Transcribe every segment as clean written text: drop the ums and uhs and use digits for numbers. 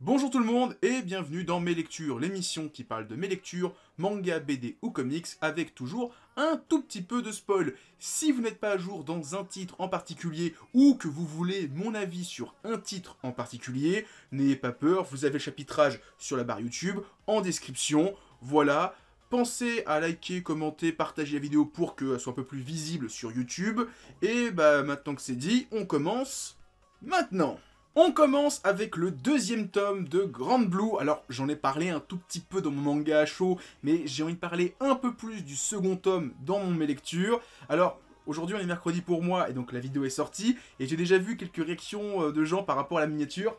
Bonjour tout le monde et bienvenue dans Mes Lectures, l'émission qui parle de mes lectures, manga, BD ou comics, avec toujours un tout petit peu de spoil. Si vous n'êtes pas à jour dans un titre en particulier ou que vous voulez mon avis sur un titre en particulier, n'ayez pas peur, vous avez le chapitrage sur la barre YouTube, en description, voilà. Pensez à liker, commenter, partager la vidéo pour qu'elle soit un peu plus visible sur YouTube. Et bah maintenant que c'est dit, on commence maintenant. On commence avec le deuxième tome de Grand Blue. Alors, j'en ai parlé un tout petit peu dans mon manga à chaud, mais j'ai envie de parler un peu plus du second tome dans mes lectures. Alors, aujourd'hui, on est mercredi pour moi, et donc la vidéo est sortie, et j'ai déjà vu quelques réactions de gens par rapport à la miniature.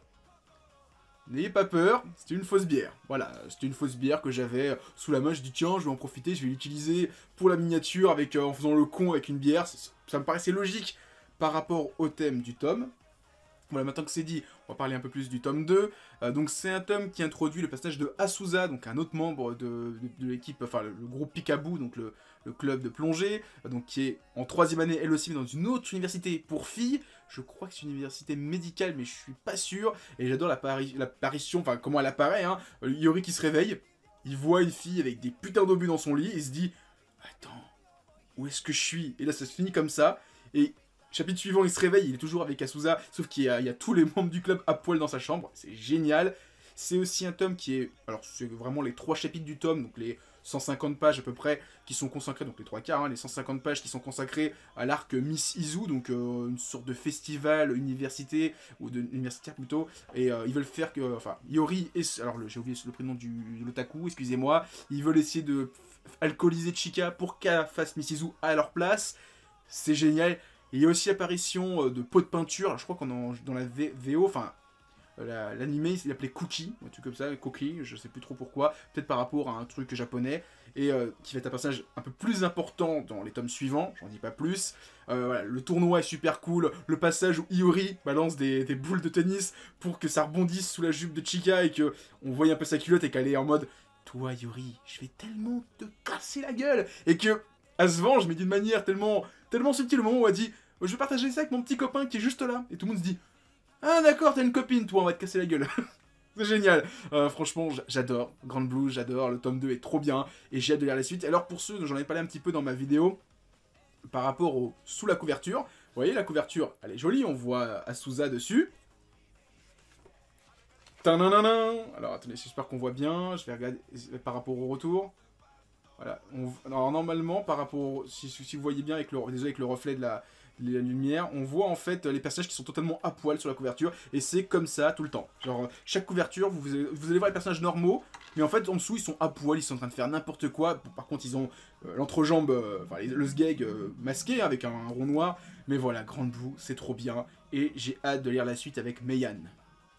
N'ayez pas peur, c'était une fausse bière. Voilà, c'était une fausse bière que j'avais sous la main. Je dis tiens, je vais en profiter, je vais l'utiliser pour la miniature avec, en faisant le con avec une bière. Ça me paraissait logique par rapport au thème du tome. Voilà, maintenant que c'est dit, on va parler un peu plus du tome 2. Donc c'est un tome qui introduit le passage de Azusa, donc un autre membre de l'équipe, enfin le groupe Picaboo, donc le club de plongée, donc qui est en 3e année elle aussi, mais dans une autre université pour filles. Je crois que c'est une université médicale, mais je suis pas sûr. Et j'adore l'apparition, enfin comment elle apparaît, hein. Yori qui se réveille, il voit une fille avec des putains d'obus dans son lit, et il se dit « Attends, où est-ce que je suis ?» Et là ça se finit comme ça, et... Chapitre suivant, il se réveille, il est toujours avec Azusa, sauf qu'il y a tous les membres du club à poil dans sa chambre, c'est génial. C'est aussi un tome qui est... Alors, c'est vraiment les 3 chapitres du tome, donc les 150 pages à peu près, qui sont consacrés, donc les 3 quarts, hein, les 150 pages qui sont consacrés à l'arc Miss Izu, donc une sorte de festival université, ou universitaire plutôt, et ils veulent faire que... Enfin, Yori et... Alors, j'ai oublié le prénom de l'otaku, excusez-moi, ils veulent essayer de alcooliser Chika pour qu'elle fasse Miss Izu à leur place, c'est génial. Et il y a aussi l'apparition de pots de peinture, je crois qu'on dans la VO, enfin, l'anime, il l'appelait Cookie, un truc comme ça, Cookie, je sais plus trop pourquoi, peut-être par rapport à un truc japonais, et qui va être un personnage un peu plus important dans les tomes suivants, j'en dis pas plus. Voilà, le tournoi est super cool, le passage où Iori balance des boules de tennis pour que ça rebondisse sous la jupe de Chika et que on voit un peu sa culotte et qu'elle est en mode « Toi Iori, je vais tellement te casser la gueule !» Et que elle se venge, mais d'une manière tellement subtile, le moment où elle dit « Je vais partager ça avec mon petit copain qui est juste là. » Et tout le monde se dit « Ah d'accord, t'as une copine, toi, on va te casser la gueule. » C'est génial. Franchement, j'adore. Grand Blue, j'adore. Le tome 2 est trop bien. Et j'ai hâte de lire la suite. Alors pour ceux dont j'en ai parlé un petit peu dans ma vidéo, par rapport au sous la couverture, vous voyez, la couverture, elle est jolie. On voit Azusa dessus. Tadadadam. Alors attendez, j'espère qu'on voit bien. Je vais regarder par rapport au retour. Voilà. Alors normalement, par rapport, si vous voyez bien avec le reflet de la lumière, on voit en fait les personnages qui sont totalement à poil sur la couverture, et c'est comme ça tout le temps. Genre, chaque couverture, vous allez voir les personnages normaux, mais en fait en dessous ils sont à poil, ils sont en train de faire n'importe quoi. Par contre ils ont l'entrejambe, enfin le sgeg masqué avec un rond noir, mais voilà, Grand Blue, c'est trop bien, et j'ai hâte de lire la suite avec Meian.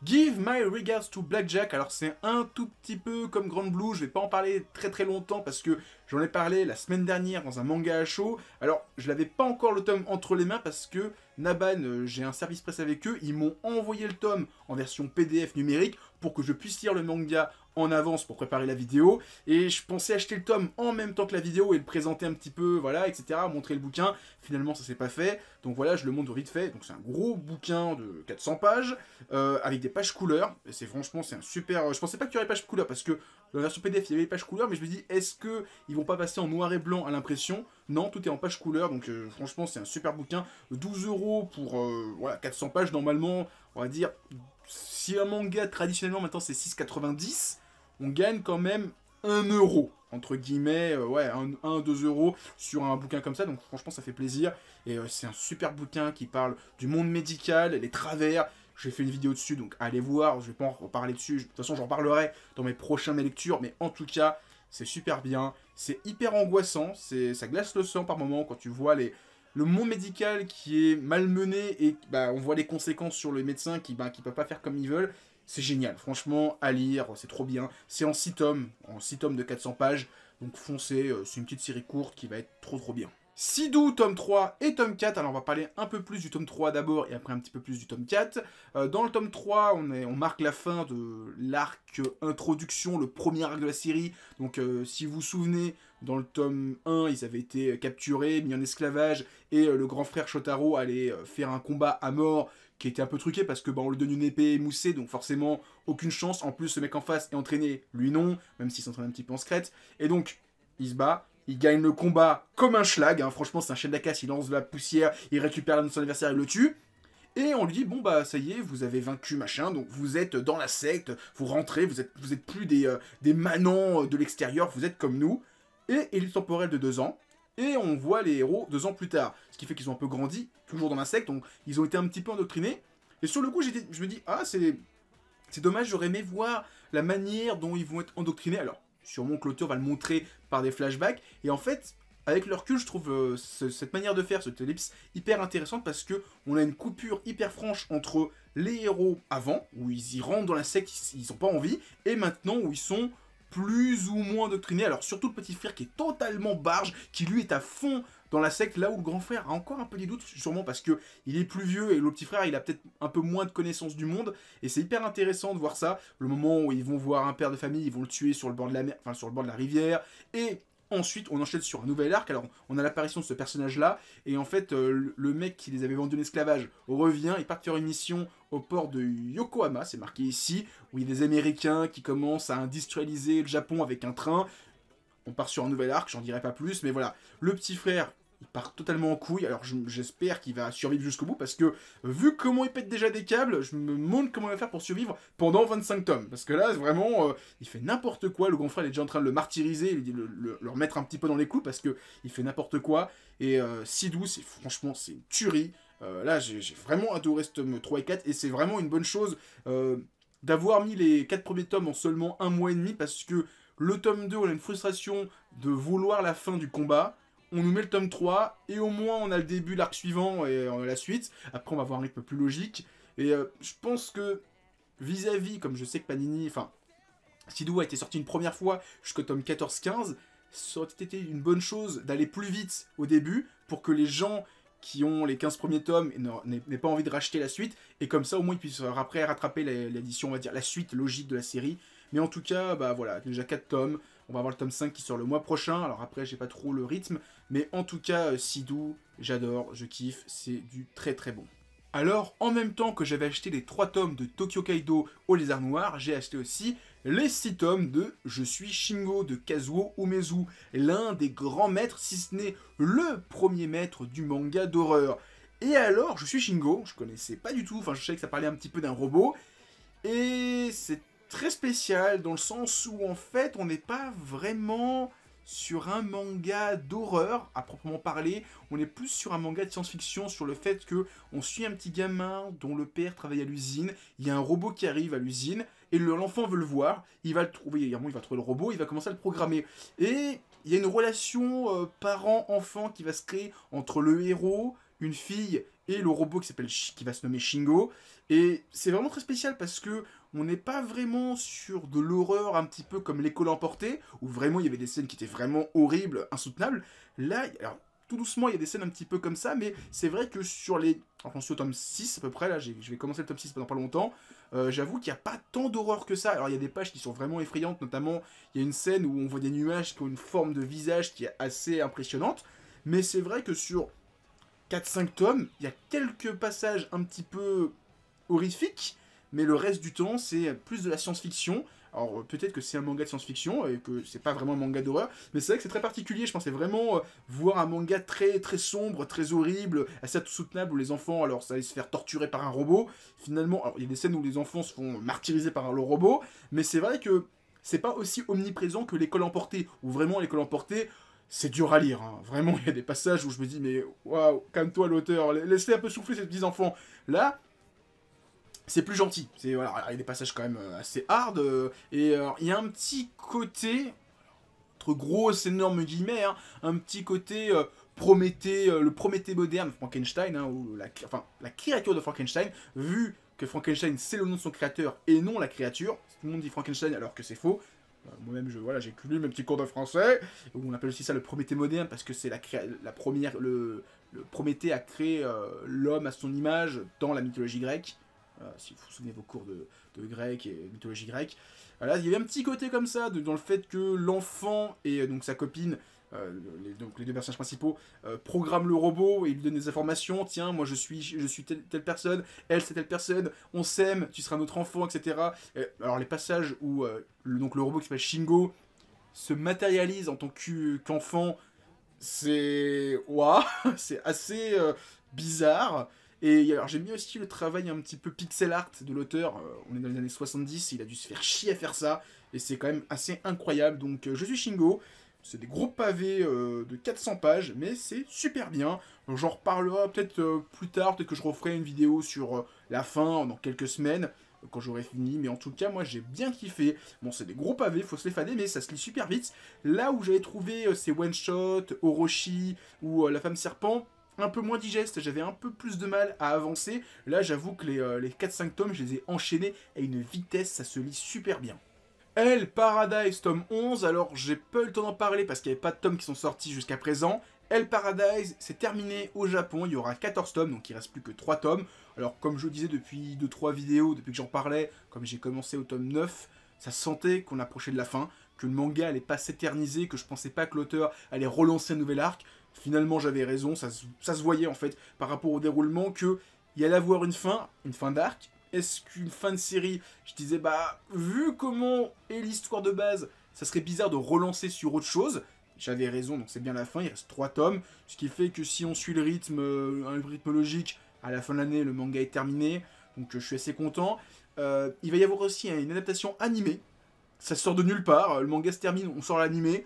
Give my regards to Blackjack. Alors c'est un tout petit peu comme Grand Blue, je vais pas en parler très longtemps parce que j'en ai parlé la semaine dernière dans un manga à chaud. Alors je l'avais pas encore le tome entre les mains parce que Naban, j'ai un service presse avec eux, ils m'ont envoyé le tome en version PDF numérique pour que je puisse lire le manga en avance pour préparer la vidéo, et je pensais acheter le tome en même temps que la vidéo et le présenter un petit peu, voilà, etc., montrer le bouquin. Finalement ça s'est pas fait, donc voilà, je le montre vite fait. Donc c'est un gros bouquin de 400 pages, avec des pages couleurs, et franchement c'est un super... Je pensais pas qu'il y aurait pages couleurs, parce que dans la version PDF il y avait les pages couleurs, mais je me dis, est-ce que ils vont pas passer en noir et blanc à l'impression? Non, tout est en pages couleurs, donc franchement c'est un super bouquin. 12 € pour voilà, 400 pages, normalement, on va dire, si un manga traditionnellement maintenant c'est 6,90, on gagne quand même 1 €, entre guillemets, ouais, 1-2 € sur un bouquin comme ça, donc franchement ça fait plaisir. Et c'est un super bouquin qui parle du monde médical, les travers. J'ai fait une vidéo dessus, donc allez voir, je vais pas en reparler dessus, de toute façon j'en parlerai dans mes prochaines lectures, mais en tout cas, c'est super bien, c'est hyper angoissant, ça glace le sang par moments quand tu vois le monde médical qui est malmené et bah, on voit les conséquences sur les médecins qui peuvent pas faire comme ils veulent. C'est génial, franchement, à lire, c'est trop bien. C'est en 6 tomes, de 400 pages, donc foncez, c'est une petite série courte qui va être trop bien. Sidou, tome 3 et tome 4, alors on va parler un peu plus du tome 3 d'abord et après un petit peu plus du tome 4. Dans le tome 3, on marque la fin de l'arc introduction, le premier arc de la série. Donc si vous vous souvenez, dans le tome 1, ils avaient été capturés, mis en esclavage, et le grand frère Shotaro allait faire un combat à mort qui était un peu truqué parce que bah, on lui donne une épée émoussée, donc forcément aucune chance. En plus, le mec en face est entraîné, lui non, même s'il s'entraîne un petit peu en secrète. Et donc, il se bat, il gagne le combat comme un schlag. Hein. Franchement, c'est un chef de la casse, il lance de la poussière, il récupère l'âme de son adversaire, il le tue. Et on lui dit, bon bah ça y est, vous avez vaincu machin, donc vous êtes dans la secte, vous rentrez, vous êtes plus des manants de l'extérieur, vous êtes comme nous. Et élite temporelle de 2 ans, et on voit les héros 2 ans plus tard. Ce qui fait qu'ils ont un peu grandi, toujours dans la secte, donc ils ont été un petit peu endoctrinés. Et sur le coup, je me dis, ah c'est dommage, j'aurais aimé voir la manière dont ils vont être endoctrinés. Alors, sûrement que l'auteur va le montrer par des flashbacks, et en fait, avec le recul, je trouve cette manière de faire, cette ellipse, hyper intéressante parce que on a une coupure hyper franche entre les héros avant, où ils y rentrent dans la secte, ils n'ont pas envie, et maintenant où ils sont plus ou moins doctrinés. Alors surtout le petit frère qui est totalement barge, qui lui est à fond dans la secte, là où le grand frère a encore un peu des doutes, sûrement parce que il est plus vieux et le petit frère il a peut-être un peu moins de connaissances du monde, et c'est hyper intéressant de voir ça, le moment où ils vont voir un père de famille, ils vont le tuer sur le bord de la mer, enfin sur le bord de la rivière, et ensuite, on enchaîne sur un nouvel arc. Alors, on a l'apparition de ce personnage-là. Et en fait, le mec qui les avait vendus en esclavage revient. Ils partent faire une mission au port de Yokohama, c'est marqué ici, où il y a des Américains qui commencent à industrialiser le Japon avec un train. On part sur un nouvel arc, j'en dirai pas plus. Mais voilà, le petit frère, il part totalement en couille. Alors, j'espère qu'il va survivre jusqu'au bout. Parce que, vu comment il pète déjà des câbles, je me demande comment il va faire pour survivre pendant 25 tomes. Parce que là, vraiment, il fait n'importe quoi. Le grand frère il est déjà en train de le martyriser, le remettre un petit peu dans les clous. Parce que il fait n'importe quoi. Et Sidou, franchement, c'est une tuerie. Là, j'ai vraiment adoré ce tome 3 et 4. Et c'est vraiment une bonne chose d'avoir mis les 4 premiers tomes en seulement 1 mois et demi. Parce que le tome 2, on a une frustration de vouloir la fin du combat. On nous met le tome 3, et au moins on a le début, l'arc suivant et la suite. Après on va avoir un rythme plus logique. Et je pense que vis-à-vis, comme je sais que Panini, enfin, Sidou a été sorti une première fois jusqu'au tome 14-15, ça aurait été une bonne chose d'aller plus vite au début pour que les gens qui ont les 15 premiers tomes n'aient pas envie de racheter la suite, et comme ça au moins ils puissent après rattraper l'édition, on va dire la suite logique de la série. Mais en tout cas, bah voilà, déjà 4 tomes. On va avoir le tome 5 qui sort le mois prochain. Alors après, j'ai pas trop le rythme. Mais en tout cas, Sidou, j'adore, je kiffe. C'est du très très bon. Alors, en même temps que j'avais acheté les 3 tomes de Tokyo Kaido au Lézard Noir, j'ai acheté aussi les 6 tomes de Je suis Shingo de Kazuo Umezu, l'un des grands maîtres, si ce n'est le premier maître du manga d'horreur. Et alors, Je suis Shingo, je connaissais pas du tout, enfin je savais que ça parlait un petit peu d'un robot, et c'est très spécial dans le sens où en fait on n'est pas vraiment sur un manga d'horreur à proprement parler, on est plus sur un manga de science-fiction, sur le fait que on suit un petit gamin dont le père travaille à l'usine, il y a un robot qui arrive à l'usine, et l'enfant veut le voir, il va le trouver, il va trouver le robot, il va commencer à le programmer. Et il y a une relation parent-enfant qui va se créer entre le héros, une fille, et le robot qui va se nommer Shingo. Et c'est vraiment très spécial parce que on n'est pas vraiment sur de l'horreur un petit peu comme L'école emportée, où vraiment il y avait des scènes qui étaient vraiment horribles, insoutenables. Là, alors, tout doucement, il y a des scènes un petit peu comme ça, mais c'est vrai que sur les... Alors, j'en suis au tome 6 à peu près, là, je vais commencer le tome 6 pendant pas longtemps. J'avoue qu'il n'y a pas tant d'horreur que ça. Alors, il y a des pages qui sont vraiment effrayantes, notamment, il y a une scène où on voit des nuages qui ont une forme de visage qui est assez impressionnante. Mais c'est vrai que sur 4-5 tomes, il y a quelques passages un petit peu horrifiques, mais le reste du temps, c'est plus de la science-fiction. Alors peut-être que c'est un manga de science-fiction et que c'est pas vraiment un manga d'horreur, mais c'est vrai que c'est très particulier. Je pensais vraiment voir un manga très très sombre, très horrible, assez insoutenable où les enfants, alors ça allait se faire torturer par un robot. Finalement, alors il y a des scènes où les enfants se font martyriser par le robot, mais c'est vrai que c'est pas aussi omniprésent que L'école emportée, où vraiment L'école emportée, c'est dur à lire. Hein. Vraiment, il y a des passages où je me dis, mais waouh, calme-toi l'auteur, laissez un peu souffler ces petits enfants. Là, c'est plus gentil. Voilà, il y a des passages quand même assez hard. Et il y a un petit côté, entre grosses énormes guillemets, hein, un petit côté Prométhée, le Prométhée moderne, Frankenstein, hein, ou la créature de Frankenstein, vu que Frankenstein c'est le nom de son créateur et non la créature. Tout le monde dit Frankenstein alors que c'est faux. Moi-même, j'ai lu mes petits cours de français, où on appelle aussi ça le Prométhée moderne, parce que c'est la première, le Prométhée a créé l'homme à son image dans la mythologie grecque. Si vous vous souvenez vos cours de grec et mythologie grecque. Voilà, il y avait un petit côté comme ça, dans le fait que l'enfant et donc sa copine donc les deux personnages principaux, programment le robot et il lui donne des informations. Tiens, moi je suis telle personne, elle c'est telle personne, on s'aime, tu seras notre enfant, etc. Alors les passages où donc le robot qui s'appelle Shingo se matérialise en tant qu'enfant, c'est... Waouh, c'est assez bizarre. Et alors j'aime bien aussi le travail un petit peu pixel art de l'auteur. On est dans les années 70, il a dû se faire chier à faire ça. Et c'est quand même assez incroyable. Donc je suis Shingo. C'est des gros pavés de 400 pages, mais c'est super bien. J'en reparlerai peut-être plus tard, peut-être que je referai une vidéo sur la fin dans quelques semaines, quand j'aurai fini. Mais en tout cas, moi j'ai bien kiffé. Bon, c'est des gros pavés, faut se les fader, mais ça se lit super vite. Là où j'avais trouvé ces one-shot, Orochi ou La Femme Serpent, un peu moins digeste, j'avais un peu plus de mal à avancer. Là, j'avoue que les 4-5 tomes, je les ai enchaînés à une vitesse, ça se lit super bien. Elle, Paradise, tome 11, alors j'ai pas eu le temps d'en parler parce qu'il n'y avait pas de tomes qui sont sortis jusqu'à présent. Elle, Paradise, c'est terminé au Japon, il y aura 14 tomes, donc il reste plus que 3 tomes. Alors comme je le disais depuis 2-3 vidéos, depuis que j'en parlais, comme j'ai commencé au tome 9, ça se sentait qu'on approchait de la fin, que le manga allait pas s'éterniser, que je pensais pas que l'auteur allait relancer un nouvel arc. Finalement j'avais raison, ça se voyait en fait par rapport au déroulement qu'il y allait avoir une fin d'arc. Est-ce qu'une fin de série, je disais bah vu comment est l'histoire de base, ça serait bizarre de relancer sur autre chose. J'avais raison, donc c'est bien la fin, il reste 3 tomes, ce qui fait que si on suit le rythme, un rythme logique, à la fin de l'année le manga est terminé, donc je suis assez content. Il va y avoir aussi une adaptation animée, ça sort de nulle part, le manga se termine, on sort l'animé.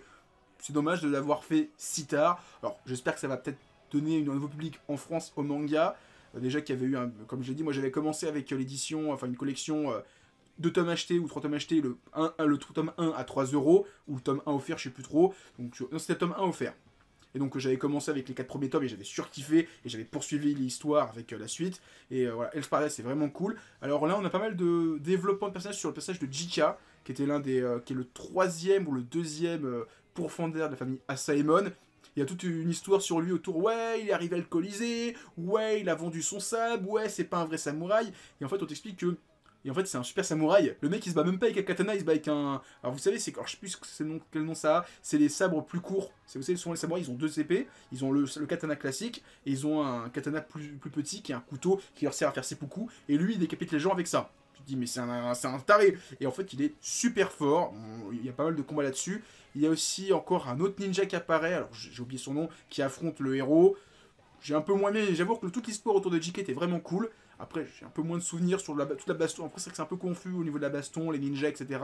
C'est dommage de l'avoir fait si tard. Alors, j'espère que ça va peut-être donner un nouveau public en France au manga. Déjà qu'il y avait eu, comme je l'ai dit, moi j'avais commencé avec l'édition, enfin une collection 2 tomes achetés ou 3 tomes achetés, le tome 1 à 3 euros, ou le tome 1 offert, je sais plus trop. Donc, non, c'était le tome 1 offert. Et donc j'avais commencé avec les 4 premiers tomes et j'avais surkiffé et j'avais poursuivi l'histoire avec la suite. Et voilà, Hell's Paradise c'est vraiment cool. Alors là on a pas mal de développement de personnages sur le personnage de Jika, qui était l'un des, qui est le 3e ou le 2e pourfendeur de la famille Asaemon. Il y a toute une histoire sur lui autour, ouais, il est arrivé alcoolisé, ouais, il a vendu son sabre, ouais, c'est pas un vrai samouraï. Et en fait, on t'explique que... Et en fait, c'est un super samouraï. Le mec, il se bat même pas avec un katana, il se bat avec un... Alors, vous savez, c'est... Alors, je sais plus quel nom ça a. C'est les sabres plus courts. Vous savez, souvent, les samouraïs, ils ont 2 épées. Ils ont le katana classique. Et ils ont un katana plus petit, qui est un couteau, qui leur sert à faire seppuku. Et lui, il décapite les gens avec ça. Tu te dis, mais c'est un taré. Et en fait, il est super fort. Il y a pas mal de combats là-dessus. Il y a aussi encore un autre ninja qui apparaît. Alors, j'ai oublié son nom. Qui affronte le héros. J'ai un peu moins aimé. J'avoue que toute l'histoire autour de JK était vraiment cool. Après, j'ai un peu moins de souvenirs sur toute la baston. Après, c'est vrai que c'est un peu confus au niveau de la baston, les ninjas, etc.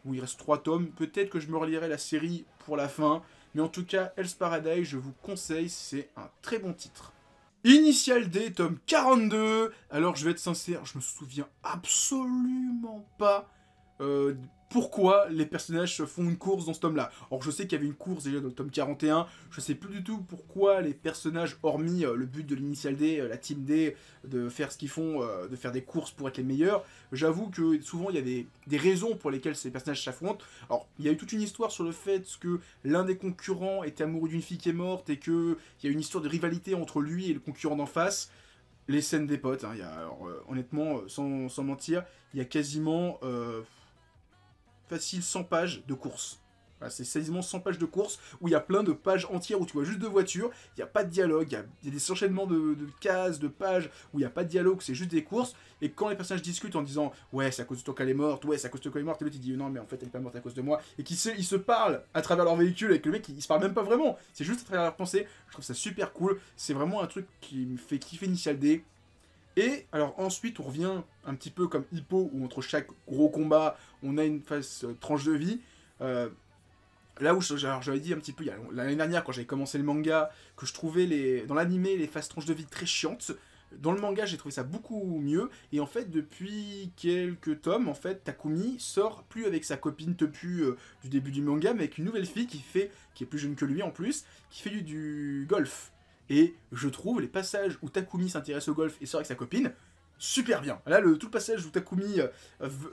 Où il reste 3 tomes. Peut-être que je me relirai la série pour la fin. Mais en tout cas, Hell's Paradise, je vous conseille. C'est un très bon titre. Initial D, tome 42. Alors, je vais être sincère, je me souviens absolument pas pourquoi les personnages font une course dans ce tome-là. Or, je sais qu'il y avait une course déjà dans le tome 41, je sais plus du tout pourquoi les personnages, hormis le but de l'Initial D, la Team D, de faire ce qu'ils font, de faire des courses pour être les meilleurs. J'avoue que souvent, il y a des raisons pour lesquelles ces personnages s'affrontent. Alors, il y a eu toute une histoire sur le fait que l'un des concurrents était amoureux d'une fille qui est morte et qu'il y a une histoire de rivalité entre lui et le concurrent d'en face. Les scènes des potes, hein, alors, honnêtement, sans mentir, il y a quasiment... facile 100 pages de course. Voilà, c'est quasiment 100 pages de course où il y a plein de pages entières où tu vois juste 2 voitures, il n'y a pas de dialogue, il y a des enchaînements de cases, de pages où il n'y a pas de dialogue, c'est juste des courses. Et quand les personnages discutent en disant ouais, c'est à cause de toi qu'elle est morte, ouais, c'est à cause de toi qu'elle est morte, et l'autre il dit non, mais en fait elle est pas morte à cause de moi, et qu'ils se parlent à travers leur véhicule avec le mec, ils se parlent même pas vraiment, c'est juste à travers leur pensée. Je trouve ça super cool, c'est vraiment un truc qui me fait kiffer Initial D. Et alors ensuite on revient un petit peu comme Hippo où entre chaque gros combat on a une phase tranche de vie. Là où j'avais dit un petit peu l'année dernière quand j'avais commencé le manga que je trouvais dans l'animé les phases tranche de vie très chiantes. Dans le manga j'ai trouvé ça beaucoup mieux et en fait depuis quelques tomes en fait Takumi sort plus avec sa copine Tepu du début du manga mais avec une nouvelle fille qui est plus jeune que lui en plus, qui fait du golf. Et je trouve les passages où Takumi s'intéresse au golf et sort avec sa copine, super bien. Là, tout le passage où Takumi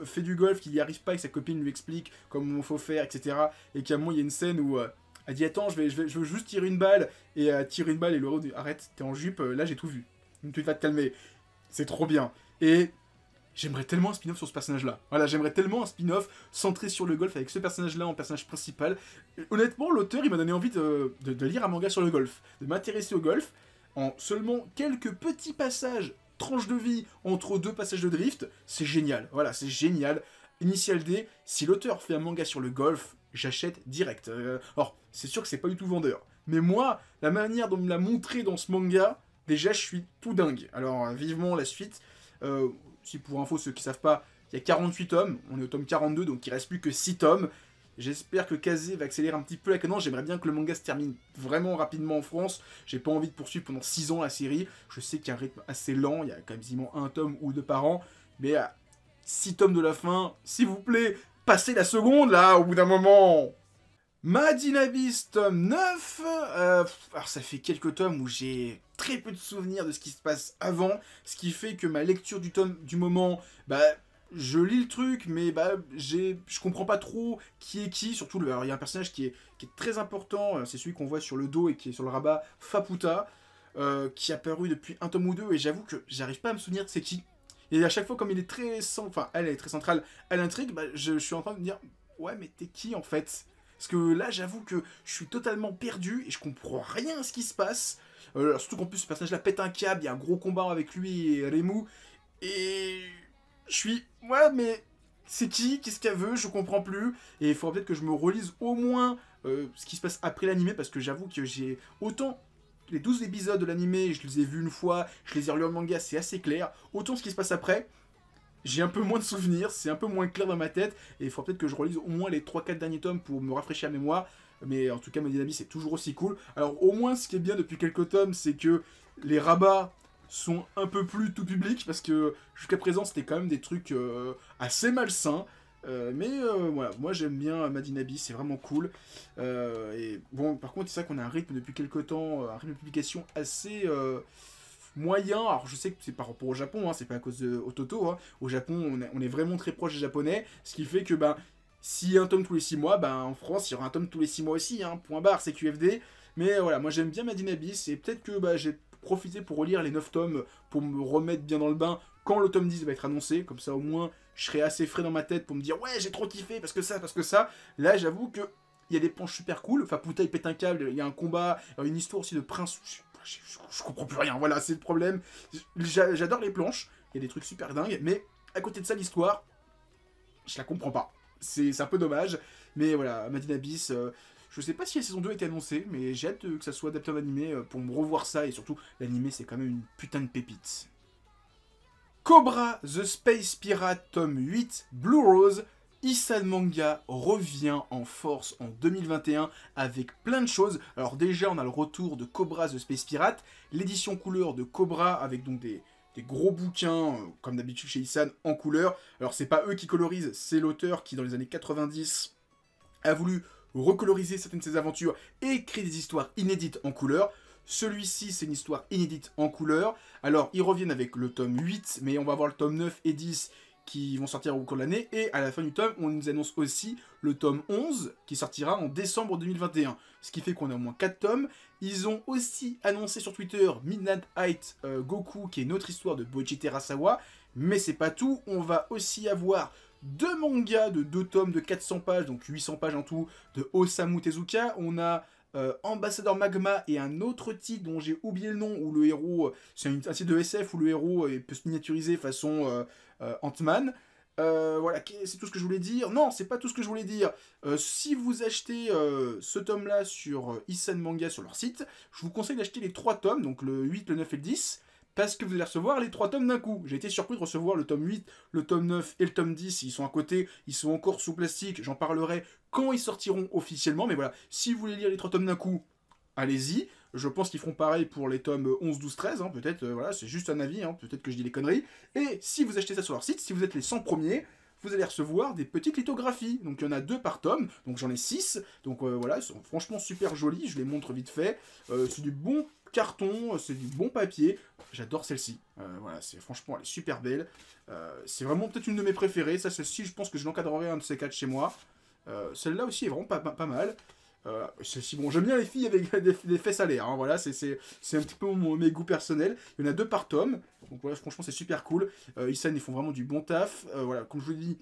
fait du golf, qu'il n'y arrive pas et que sa copine lui explique comment il faut faire, etc. Et qu'à un moment, il y a une scène où elle dit « Attends, je veux juste tirer une balle. » Et elle tire une balle et le héros dit « Arrête, t'es en jupe, là j'ai tout vu. Tu vas te calmer. » C'est trop bien. Et J'aimerais tellement un spin-off sur ce personnage-là. Voilà, j'aimerais tellement un spin-off centré sur le golf avec ce personnage-là en personnage principal. Honnêtement, l'auteur, il m'a donné envie de lire un manga sur le golf, de m'intéresser au golf, en seulement quelques petits passages, tranches de vie entre deux passages de drift. C'est génial, voilà, c'est génial. Initial D, si l'auteur fait un manga sur le golf, j'achète direct. Alors, c'est sûr que c'est pas du tout vendeur. Mais moi, la manière dont il me l'a montré dans ce manga, déjà, je suis tout dingue. Alors, vivement la suite. Si pour info, ceux qui savent pas, il y a 48 tomes, on est au tome 42, donc il reste plus que 6 tomes. J'espère que Kazé va accélérer un petit peu la cadence, j'aimerais bien que le manga se termine vraiment rapidement en France. J'ai pas envie de poursuivre pendant 6 ans la série, je sais qu'il y a un rythme assez lent, il y a quasiment un tome ou deux par an, mais à 6 tomes de la fin, s'il vous plaît, passez la seconde là, au bout d'un moment. Made in Abyss tome 9, alors ça fait quelques tomes où j'ai très peu de souvenirs de ce qui se passe avant, ce qui fait que ma lecture du tome du moment, bah je lis le truc, mais bah je comprends pas trop qui est qui, surtout il y a un personnage qui est très important, c'est celui qu'on voit sur le dos et qui est sur le rabat, Faputa, qui est apparu depuis un tome ou deux, et j'avoue que j'arrive pas à me souvenir de c'est qui. Et à chaque fois, comme il est très elle est très centrale à l'intrigue, bah je suis en train de me dire, ouais mais t'es qui en fait? Parce que là, j'avoue que je suis totalement perdu et je comprends rien à ce qui se passe. Surtout qu'en plus, ce personnage-là pète un câble, il y a un gros combat avec lui et Reimu. Et je suis... Ouais, mais c'est qui? Qu'est-ce qu'elle veut? Je comprends plus. Et il faudrait peut-être que je me relise au moins ce qui se passe après l'animé, parce que j'avoue que j'ai... Autant les 12 épisodes de l'animé, je les ai vus une fois, je les ai relus en manga, c'est assez clair. Autant ce qui se passe après... J'ai un peu moins de souvenirs, c'est un peu moins clair dans ma tête, et il faudra peut-être que je relise au moins les 3-4 derniers tomes pour me rafraîchir la mémoire, mais en tout cas, Made in Abyss, c'est toujours aussi cool. Alors au moins, ce qui est bien depuis quelques tomes, c'est que les rabats sont un peu plus tout public, parce que jusqu'à présent, c'était quand même des trucs assez malsains, voilà, moi j'aime bien Made in Abyss, c'est vraiment cool. Et bon, par contre, c'est vrai qu'on a un rythme depuis quelques temps, un rythme de publication assez... moyen, alors je sais que c'est par rapport au Japon, hein, c'est pas à cause de Ototo, hein. Au Japon on est vraiment très proche des Japonais, ce qui fait que ben, s'il y a un tome tous les 6 mois, ben, en France il y aura un tome tous les 6 mois aussi, hein, point barre, c'est QFD, mais voilà, moi j'aime bien Made in Abyss, et peut-être que bah, j'ai profité pour relire les 9 tomes, pour me remettre bien dans le bain, quand le tome 10 va être annoncé, comme ça au moins je serai assez frais dans ma tête pour me dire ouais j'ai trop kiffé, parce que ça, là j'avoue que il y a des planches super cool, enfin Puta il pète un câble, il y a un combat, une histoire aussi de prince... Je comprends plus rien, voilà, c'est le problème. J'adore les planches, il y a des trucs super dingues, mais à côté de ça, l'histoire, je la comprends pas. C'est un peu dommage, mais voilà, Made in Abyss, je sais pas si la saison 2 a été annoncée, mais j'ai hâte que ça soit adapté en animé pour me revoir ça, et surtout, l'animé c'est quand même une putain de pépite. Cobra The Space Pirate tome 8, Blue Rose. Isan Manga revient en force en 2021 avec plein de choses. Alors déjà, on a le retour de Cobra The Space Pirate, l'édition couleur de Cobra avec donc des gros bouquins, comme d'habitude chez Isan, en couleur. Alors c'est pas eux qui colorisent, c'est l'auteur qui dans les années 90 a voulu recoloriser certaines de ses aventures et créer des histoires inédites en couleur. Celui-ci, c'est une histoire inédite en couleur. Alors, ils reviennent avec le tome 8, mais on va voir le tome 9 et 10 qui vont sortir au cours de l'année, et à la fin du tome, on nous annonce aussi le tome 11, qui sortira en décembre 2021, ce qui fait qu'on a au moins 4 tomes. Ils ont aussi annoncé sur Twitter Midnight Height Goku, qui est une autre histoire de Boichi Terasawa, mais c'est pas tout, on va aussi avoir 2 mangas de 2 tomes de 400 pages, donc 800 pages en tout, de Osamu Tezuka. On a Ambassadeur Magma et un autre titre dont j'ai oublié le nom, où le héros, c'est un titre de SF où le héros peut se miniaturiser façon Ant-Man. Voilà, c'est tout ce que je voulais dire. Non, c'est pas tout ce que je voulais dire. Si vous achetez ce tome-là sur Isan Manga sur leur site, je vous conseille d'acheter les 3 tomes, donc le 8, le 9 et le 10, parce que vous allez recevoir les 3 tomes d'un coup. J'ai été surpris de recevoir le tome 8, le tome 9 et le tome 10. Ils sont à côté, ils sont encore sous plastique. J'en parlerai quand ils sortiront officiellement. Mais voilà, si vous voulez lire les 3 tomes d'un coup, allez-y. Je pense qu'ils feront pareil pour les tomes 11, 12, 13. Hein, peut-être, voilà, c'est juste un avis. Hein, peut-être que je dis des conneries. Et si vous achetez ça sur leur site, si vous êtes les 100 premiers, vous allez recevoir des petites lithographies. Donc il y en a 2 par tome, donc j'en ai 6. Donc voilà, ils sont franchement super jolis, je les montre vite fait. C'est du bon carton, c'est du bon papier. J'adore celle-ci. Voilà, franchement, elle est super belle. C'est vraiment peut-être une de mes préférées. Ça, celle-ci, je pense que je l'encadrerai un de ces 4 chez moi. Celle-là aussi est vraiment pas mal. Bon, j'aime bien les filles avec des fesses à l'air, hein, voilà, c'est un petit peu mes goûts personnels. Il y en a 2 par tome, donc voilà, franchement c'est super cool. Issei, ils font vraiment du bon taf. Voilà, comme je vous dis,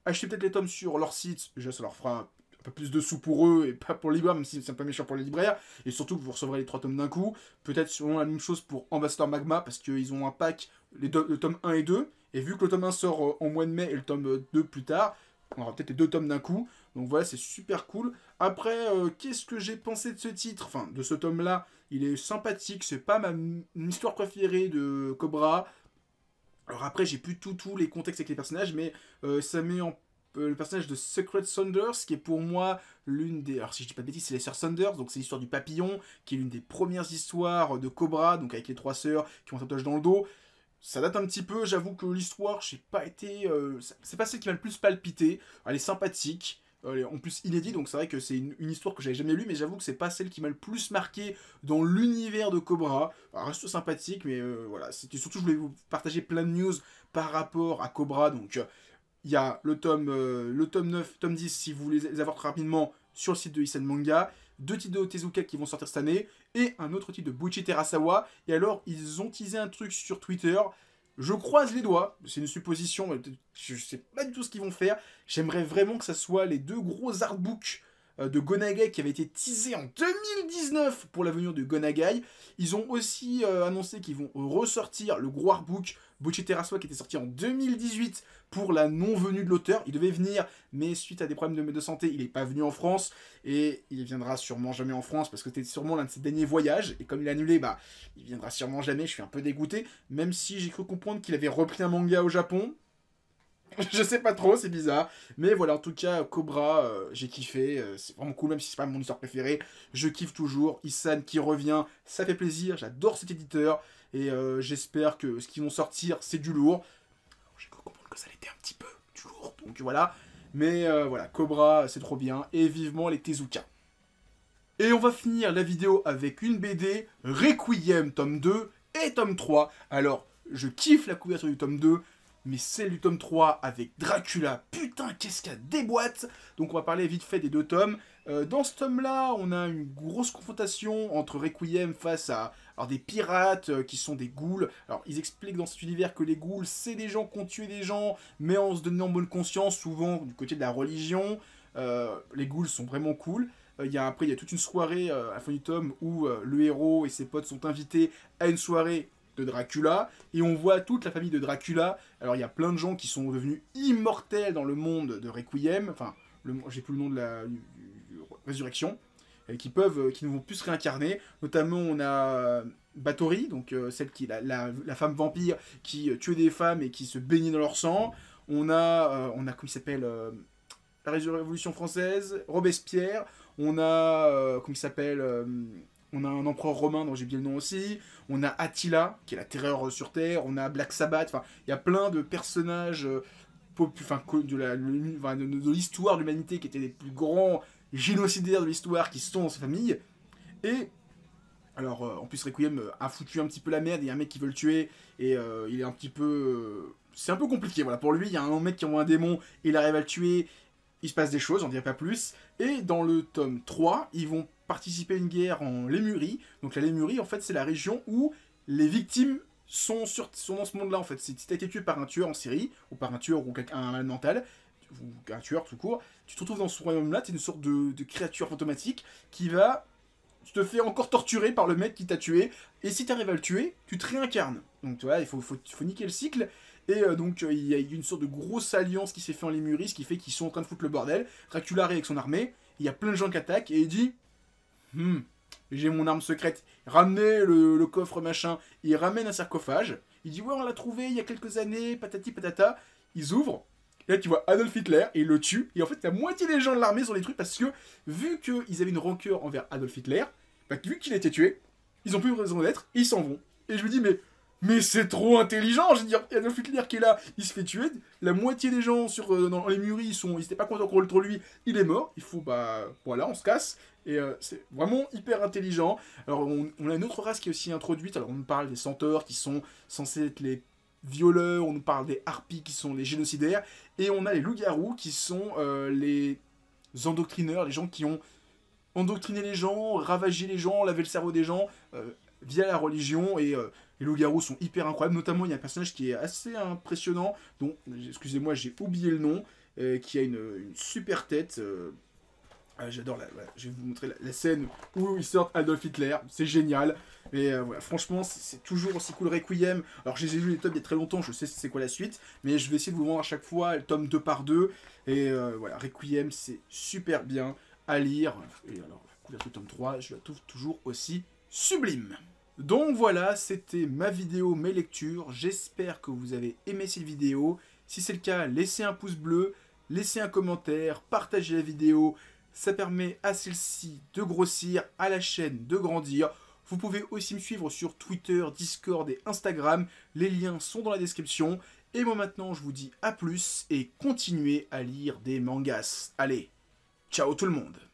achetez peut-être les tomes sur leur site, déjà ça leur fera un peu plus de sous pour eux et pas pour les libraires, même si c'est un peu méchant pour les libraires. Et surtout que vous recevrez les 3 tomes d'un coup. Peut-être sûrement la même chose pour Ambassadeur Magma, parce qu'ils ont un pack, le tome 1 et 2. Et vu que le tome 1 sort en mois de mai et le tome 2 plus tard, on aura peut-être les 2 tomes d'un coup. Donc voilà, c'est super cool. Après, qu'est-ce que j'ai pensé de ce titre? Enfin, de ce tome-là, il est sympathique. C'est pas ma histoire préférée de Cobra. Alors après, j'ai plus tous les contextes avec les personnages, mais ça met en le personnage de Secret Saunders, qui est pour moi l'une des... Alors si je dis pas de bêtises, c'est les sœurs Saunders, donc c'est l'histoire du papillon, qui est l'une des premières histoires de Cobra, donc avec les 3 sœurs qui ont un tatouage dans le dos. Ça date un petit peu, j'avoue que l'histoire, j'ai pas été... c'est pas celle qui m'a le plus palpité. Elle est sympathique, elle est en plus inédite, donc c'est vrai que c'est une histoire que j'avais jamais lue, mais j'avoue que c'est pas celle qui m'a le plus marqué dans l'univers de Cobra. Alors, reste sympathique, mais voilà, c'était surtout, je voulais vous partager plein de news par rapport à Cobra, donc il y a le tome 9, tome 10, si vous voulez les avoir très rapidement, sur le site de Isen Manga, 2 titres de Tezuka qui vont sortir cette année, et un autre titre de Buichi Terasawa. Et alors, ils ont teasé un truc sur Twitter. Je croise les doigts, c'est une supposition, je sais pas du tout ce qu'ils vont faire. J'aimerais vraiment que ça soit les 2 gros artbooks de Gonagai qui avaient été teasés en 2019 pour l'avenir de Gonagai. Ils ont aussi annoncé qu'ils vont ressortir le gros artbook Buichi Terasawa qui était sorti en 2018 pour la non-venue de l'auteur. Il devait venir, mais suite à des problèmes de santé, il n'est pas venu en France. Et il viendra sûrement jamais en France, parce que c'était sûrement l'un de ses derniers voyages. Et comme il a annulé, bah, il viendra sûrement jamais. Je suis un peu dégoûté, même si j'ai cru comprendre qu'il avait repris un manga au Japon. Je sais pas trop, c'est bizarre. Mais voilà, en tout cas, Cobra, j'ai kiffé. C'est vraiment cool, même si c'est pas mon histoire préférée. Je kiffe toujours. Issan qui revient, ça fait plaisir. J'adore cet éditeur. Et j'espère que ce qu'ils vont sortir, c'est du lourd. J'ai cru comprendre que ça l'était un petit peu du lourd. Donc voilà. Mais voilà, Cobra, c'est trop bien. Et vivement les Tezuka. Et on va finir la vidéo avec une BD, Requiem, tome 2 et tome 3. Alors, je kiffe la couverture du tome 2. Mais celle du tome 3 avec Dracula, putain, qu'est-ce qu'elle déboîte! Donc on va parler vite fait des 2 tomes. Dans ce tome-là, on a une grosse confrontation entre Requiem face à des pirates qui sont des ghouls. Alors ils expliquent dans cet univers que les ghouls, c'est des gens qui ont tué des gens, mais en se donnant bonne conscience, souvent du côté de la religion. Les ghouls sont vraiment cool. Après, il y a toute une soirée à la fin du tome où le héros et ses potes sont invités à une soirée de Dracula, et on voit toute la famille de Dracula. Alors il y a plein de gens qui sont devenus immortels dans le monde de Requiem, enfin, j'ai plus le nom de la résurrection, qui ne vont plus se réincarner. Notamment on a Bathory, donc celle qui est la femme vampire qui tuait des femmes et qui se baignait dans leur sang. On a comment il s'appelle, la Révolution française, Robespierre. On a comment il s'appelle, on a un empereur romain dont j'ai oublié le nom aussi. On a Attila, qui est la terreur sur Terre. On a Black Sabbath. Enfin, il y a plein de personnages de l'histoire de l'humanité qui étaient les plus grands génocidaires de l'histoire qui sont dans sa famille. Et alors, en plus, Requiem a foutu un petit peu la merde. Il y a un mec qui veut le tuer. Et il est un petit peu... c'est un peu compliqué. Voilà, pour lui, il y a un mec qui envoie un démon. Et il arrive à le tuer. Il se passe des choses, j'en dirai pas plus. Et dans le tome 3, ils vont participer à une guerre en Lémurie. Donc la Lémurie, en fait, c'est la région où les victimes sont dans ce monde-là, en fait. Si tu as été tué par un tueur en série, ou par un tueur ou un malade mental, ou un tueur tout court, tu te retrouves dans ce royaume-là, tu es une sorte de créature fantomatique qui va... Tu te fais encore torturer par le mec qui t'a tué, et si tu arrives à le tuer, tu te réincarnes. Donc tu vois, il faut niquer le cycle. Et donc il y a une sorte de grosse alliance qui s'est fait en Lémurie, ce qui fait qu'ils sont en train de foutre le bordel. Dracula arrive avec son armée, il y a plein de gens qui attaquent, et il dit j'ai mon arme secrète, ramenez le coffre machin. Il ramène un sarcophage, il dit ouais on l'a trouvé il y a quelques années, patati patata. Ils ouvrent, et là tu vois Adolf Hitler, et il le tue, et en fait la moitié des gens de l'armée sont détruits parce que, vu qu'ils avaient une rancœur envers Adolf Hitler, bah, vu qu'il était tué, ils ont plus raison d'être, et ils s'en vont. Et je me dis mais c'est trop intelligent, je veux dire, Adolf Hitler qui est là, il se fait tuer, la moitié des gens dans les mûries, ils étaient pas contents contre lui, il est mort, il faut, bah, voilà, on se casse, et c'est vraiment hyper intelligent. Alors, on a une autre race qui est aussi introduite, alors on nous parle des centaures qui sont censés être les violeurs, on nous parle des harpies qui sont les génocidaires, et on a les loups-garous qui sont les endoctrineurs, les gens qui ont endoctriner les gens, ravager les gens, laver le cerveau des gens via la religion. Et les loups-garous sont hyper incroyables. Notamment, il y a un personnage qui est assez impressionnant, dont, excusez-moi, j'ai oublié le nom, qui a une super tête. J'adore, je vais vous montrer la scène où ils sortent Adolf Hitler, c'est génial. Mais voilà, franchement, c'est toujours aussi cool. Requiem, alors je les ai vus les tomes il y a très longtemps, je sais c'est quoi la suite, mais je vais essayer de vous vendre à chaque fois le tome 2 par 2. Et voilà, Requiem, c'est super bien à lire. Et alors, la couverture du tome 3, je la trouve toujours aussi sublime. Donc voilà, c'était ma vidéo, mes lectures. J'espère que vous avez aimé cette vidéo. Si c'est le cas, laissez un pouce bleu, laissez un commentaire, partagez la vidéo. Ça permet à celle-ci de grossir, à la chaîne de grandir. Vous pouvez aussi me suivre sur Twitter, Discord et Instagram. Les liens sont dans la description. Et moi maintenant, je vous dis à plus et continuez à lire des mangas. Allez, ciao tout le monde!